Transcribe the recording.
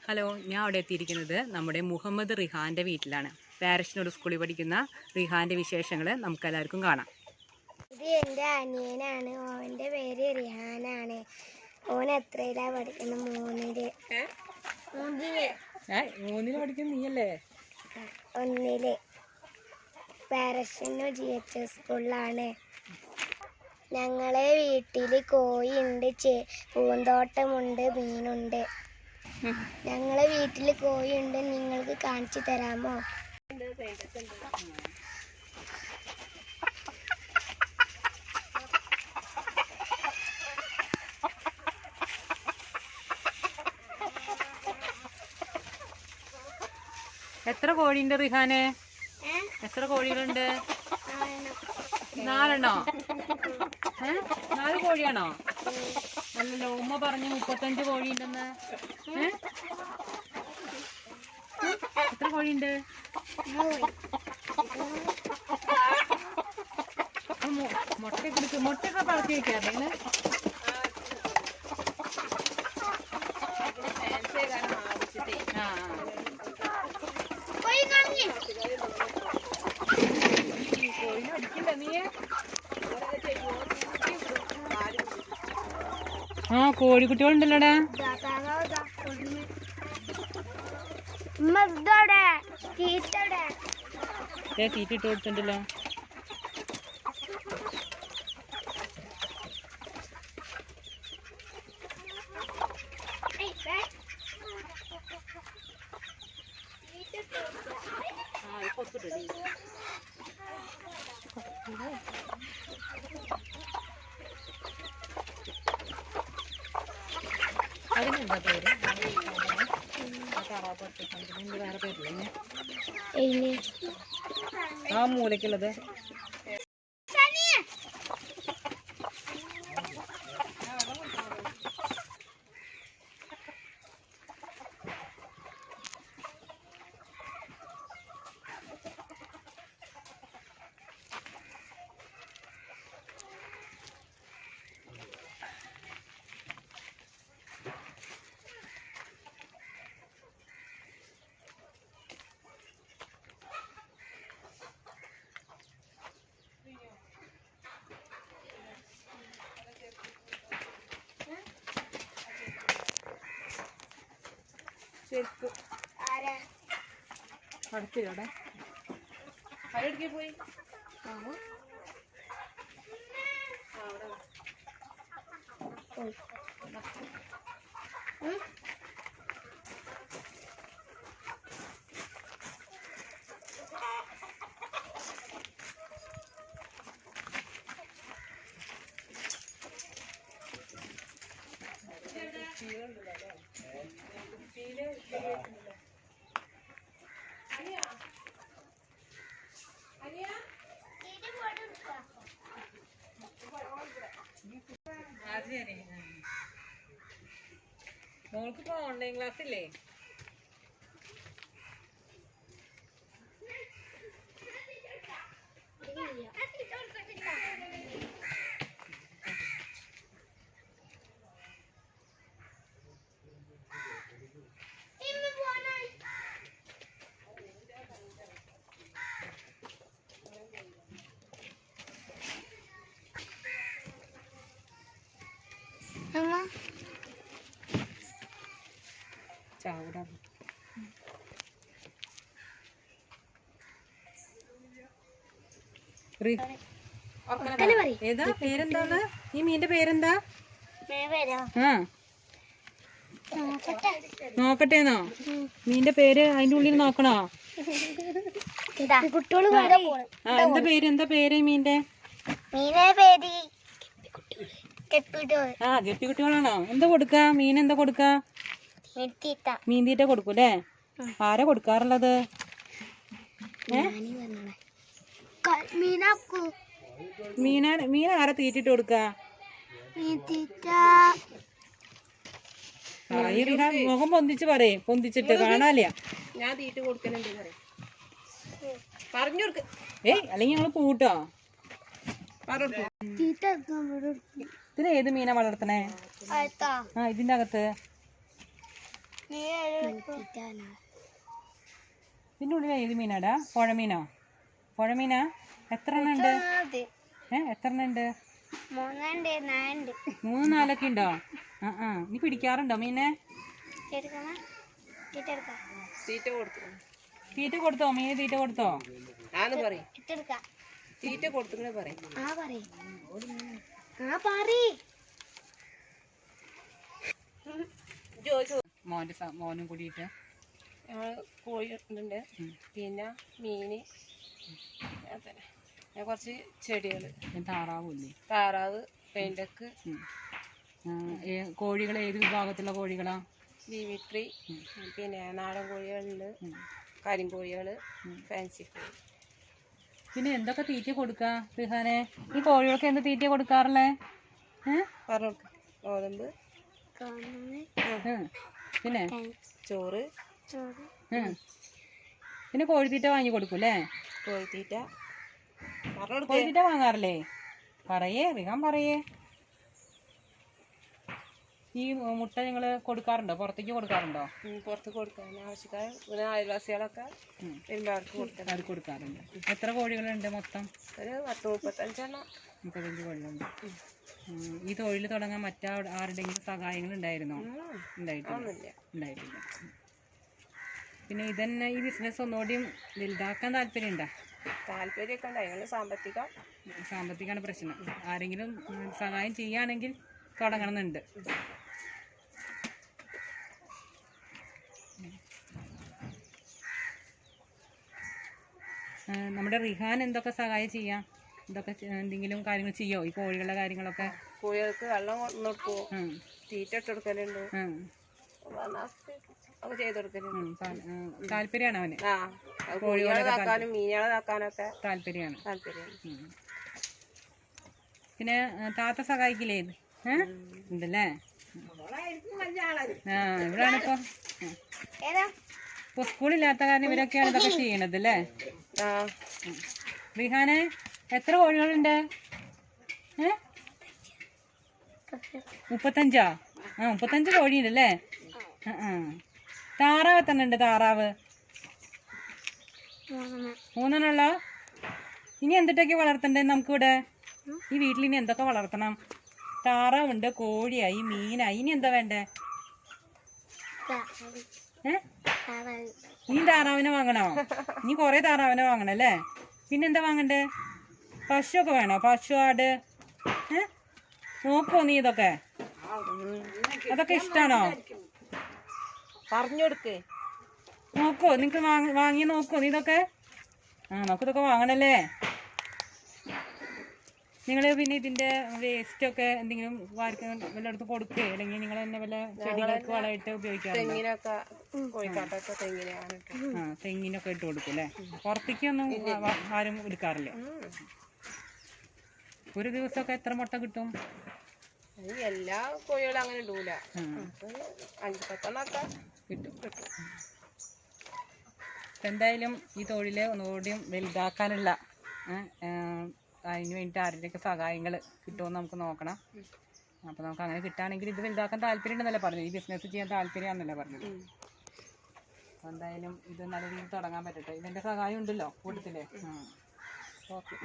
Hello, ഞാൻ അവിടെ എത്തിയിരിക്കുന്നത് നമ്മുടെ മുഹമ്മദ് റിഹാൻ്റെ വീട്ടിലാണ്. പാരിഷിനോട് സ്കൂളിൽ പഠിക്കുന്ന റിഹാൻ്റെ വിശേഷങ്ങൾ നമുക്കെല്ലാവർക്കും കാണാം. ഇത് എൻ്റെ അനിയനാണ്. ഓൻ്റെ പേര് റിഹാനാണ്. ഓൻ എത്രയിലാണ് പഠിക്കുന്നത്? മൂന്നില് പഠിക്കുന്ന നീയല്ലേ? ഒന്നില്. പാരിഷിനോ GH സ്കൂളിലാണ്. ഞങ്ങളെ വീട്ടിൽ കോഴിയുണ്ട്, പൂന്തോട്ടമുണ്ട്, മീനുണ്ട്. ഞങ്ങളെ വീട്ടിൽ കോഴിയുണ്ട്, നിങ്ങൾക്ക് കാണിച്ചു തരാമോ? എത്ര കോഴിയുണ്ട് റിഹാനെ? എത്ര കോഴികളുണ്ട്? 4 4 കോഴിയാണോ? അല്ലല്ലോ, ഉമ്മ പറഞ്ഞു 35 കോഴിയുണ്ടെന്ന്. എത്ര കോഴിയുണ്ട്? മുട്ടയൊക്കെ പറത്തി വെക്കാറില്ല? കോഴിക്കുട്ടികളുണ്ടല്ലോടാ. തീറ്റ ഇട്ട് കൊടുത്തിട്ടുണ്ടല്ലോ. അതിനെന്താ പേര്? വേറെ പേരില്ലേ ആ മൂലക്കുള്ളത്? അടുത്തിവിടെ ആരെടുക്കേ പോയി? മോൾക്കിപ്പോ ഓൺലൈൻ ക്ലാസ് ഇല്ലേ? ചാവടാ. ഏതാ പേരെന്താന്ന്? ഈ മീന്റെ പേരെന്താ? നോക്കട്ടേന്നോ? മീന്റെ പേര് അതിന്റെ ഉള്ളിൽ നോക്കണോ? എന്താ പേര് മീന്റെ? ഗപ്പിക്കുട്ടികളാണോ? എന്താ കൊടുക്കാ? മീൻ എന്താ കൊടുക്കാ? മീൻ തീറ്റ കൊടുക്കൂല്ലേ? ആരാ കൊടുക്കാറുള്ളത്? മീൻ ആരാ തീറ്റിട്ട് കൊടുക്കാ? മുഖം പൊന്തിച്ച് പറയേ, പൊന്തിച്ചിട്ട് കാണാല്ല. ഞാൻ തീറ്റ കൊടുക്കുന്നുണ്ട് പറഞ്ഞു കൊടുക്ക. അല്ലെങ്കിൽ ഞങ്ങള് പൂട്ടോ. ഇതിലേത് മീനാ വളർത്തണേ? ഇതിന്റെ അകത്ത് ഇതിൻ്റെ ഉള്ളിൽ ഏത് മീനാടാ? പുഴമീനോ? പുഴമീനാ? എത്ര എണ്ണം ഉണ്ട്? എത്ര എണ്ണം ഉണ്ട്? 3 4 ഉണ്ടോ? നീ പിടിക്കാറുണ്ടോ മീനെ? തീറ്റ കൊടുത്തോ? മീന് തീറ്റ കൊടുത്തോ? തീറ്റ കൊടുത്തു പറയും. മോനും കൂടിയിട്ട് കോഴി ഉണ്ട്, പിന്നെ മീന്, കുറച്ച് ചെടികൾ, താറാവില്ലേ? താറാവ്, പെയിൻ്റക്ക്. കോഴികൾ ഏത് വിഭാഗത്തിലുള്ള കോഴികളാ? ബീവിട്രി, പിന്നെ നാടൻ കോഴികളുണ്ട്, കരിങ്കോഴികൾ, ഫാൻസി കോഴി. പിന്നെ എന്തൊക്കെ തീറ്റ കൊടുക്കാ റിഹാനെ? ഈ കോഴികൾക്ക് എന്ത് തീറ്റ കൊടുക്കാറുള്ളേ? പറഞ്ഞു ഗോതമ്പ്, പിന്നെ ചോറ്, പിന്നെ കോഴിത്തീറ്റ വാങ്ങി കൊടുക്കൂല്ലേ? കോഴിത്തീറ്റ. കോഴിത്തീറ്റ വാങ്ങാറില്ലേ? പറയേ റിഹാൻ പറയേ. ഈ മുട്ട നിങ്ങൾ കൊടുക്കാറുണ്ടോ? പുറത്തേക്ക് കൊടുക്കാറുണ്ടോ? പുറത്ത് കൊടുക്കാൻ ആവശ്യക്കാർ, പിന്നെ അയൽവാസികളൊക്കെ അവർക്ക് കൊടുക്കാറുണ്ട്. എത്ര കോഴികളുണ്ട് മൊത്തം? ഒരു 30-35 എണ്ണം. 35 കോഴികളുണ്ട്. ഈ തൊഴിൽ തുടങ്ങാൻ ആരുടെയെങ്കിലും സഹായങ്ങൾ ഉണ്ടായിരുന്നോ? ഉണ്ടായിട്ടില്ല. പിന്നെ ഇതന്നെ ഈ ബിസിനസ് ഒന്നുകൂടിയും വലുതാക്കാൻ താല്പര്യമുണ്ടോ? താല്പര്യമൊക്കെ ഉണ്ട്. അതിനുള്ള സാമ്പത്തികമാണ് പ്രശ്നം. ആരെങ്കിലും സഹായം ചെയ്യുകയാണെങ്കിൽ തുടങ്ങണമെന്നുണ്ട്. നമ്മുടെ റിഹാൻ എന്തൊക്കെ സഹായം ചെയ്യാം? എന്തെങ്കിലും കാര്യങ്ങൾ ചെയ്യോ? ഈ കോഴികളുടെ കാര്യങ്ങളൊക്കെ? കോഴികൾക്ക് വെള്ളം കൊടുക്കും, തീറ്റ ഇട്ട് കൊടുക്കലുണ്ട്, ഒക്കെ ചെയ്ത് കൊടുക്കലുണ്ട്. താല്പര്യമാണ് അവന്. കോഴികളെ ഇതാക്കാനും മീനുകളെ ഇതാക്കാനൊക്കെ താല്പര്യമാണ്. താല്പര്യമാണ്. പിന്നെ താത്ത സഹായിക്കില്ലേ? ഉണ്ടല്ലേ? ഇവിടാണിപ്പോ ഇപ്പൊ സ്കൂളില്ലാത്ത കാരണം ഇവരൊക്കെയാണ് ഇതൊക്കെ ചെയ്യണത് അല്ലേ? റിഹാനെ എത്ര കോഴികളുണ്ട്? 35? 35 കോഴിയുണ്ടല്ലേ? താറാവ് എത്ര ഉണ്ട്? താറാവ് 3 ഉള്ളോ? ഇനി എന്തിട്ടൊക്കെ വളർത്തണ്ടേ നമുക്കിവിടെ? ഈ വീട്ടിൽ ഇനി എന്തൊക്കെ വളർത്തണം? താറാവുണ്ട്, കോഴിയായി, മീനായി, ഇനി എന്താ വേണ്ടേ? ഇനി താറാവിനെ വാങ്ങണോ? ഇനി കൊറേ താറാവിനെ വാങ്ങണല്ലേ? പിന്നെന്താ വാങ്ങണ്ടേ? പശുവൊക്കെ വേണോ? പശു, ആട് നോക്കോ നീ? ഇതൊക്കെ അതൊക്കെ ഇഷ്ടാണോ? പറഞ്ഞു കൊടുക്കേ. നോക്കോ? നിങ്ങക്ക് വാങ്ങി നോക്കോ നീ ഇതൊക്കെ? നമുക്കിതൊക്കെ വാങ്ങണല്ലേ? നിങ്ങൾ പിന്നെ ഇതിന്റെ വേസ്റ്റൊക്കെ എന്തെങ്കിലും വല്ലയിടത്ത് കൊടുക്കുകയോ അല്ലെങ്കിൽ നിങ്ങൾ തന്നെ വല്ല ചെടികൾക്ക് വളമായിട്ട് ഉപയോഗിക്കാറുണ്ടോ? തെങ്ങിനൊക്കെ ഇട്ട് കൊടുക്കും അല്ലേ? പുറത്തേക്കൊന്നും ആരും എടുക്കാറില്ല. ഒരു ദിവസമൊക്കെ എത്ര മുട്ട കിട്ടും? എല്ലാ കോഴികളും അങ്ങനെ ഇടൂല, 5-10 കിട്ടും. എന്തായാലും ഈ തൊഴില് ഒന്നുകൂടിയും വലുതാക്കാനുള്ള അതിന് വേണ്ടിയിട്ട് ആരുടെയൊക്കെ സഹായങ്ങൾ കിട്ടുമെന്ന് നമുക്ക് നോക്കണം. അപ്പോൾ നമുക്ക് അങ്ങനെ കിട്ടുകയാണെങ്കിൽ ഇത് വലുതാക്കാൻ താല്പര്യം ഉണ്ടെന്നല്ലേ പറഞ്ഞത്? ഈ ബിസിനസ് ചെയ്യാൻ താല്പര്യമാണെന്നല്ലേ പറഞ്ഞത്? അപ്പോൾ എന്തായാലും ഇത് നല്ല രീതിയിൽ തുടങ്ങാൻ പറ്റട്ടെ. ഇതിൻ്റെ സഹായം ഉണ്ടല്ലോ കൂട്ടത്തില്. ഓക്കെ.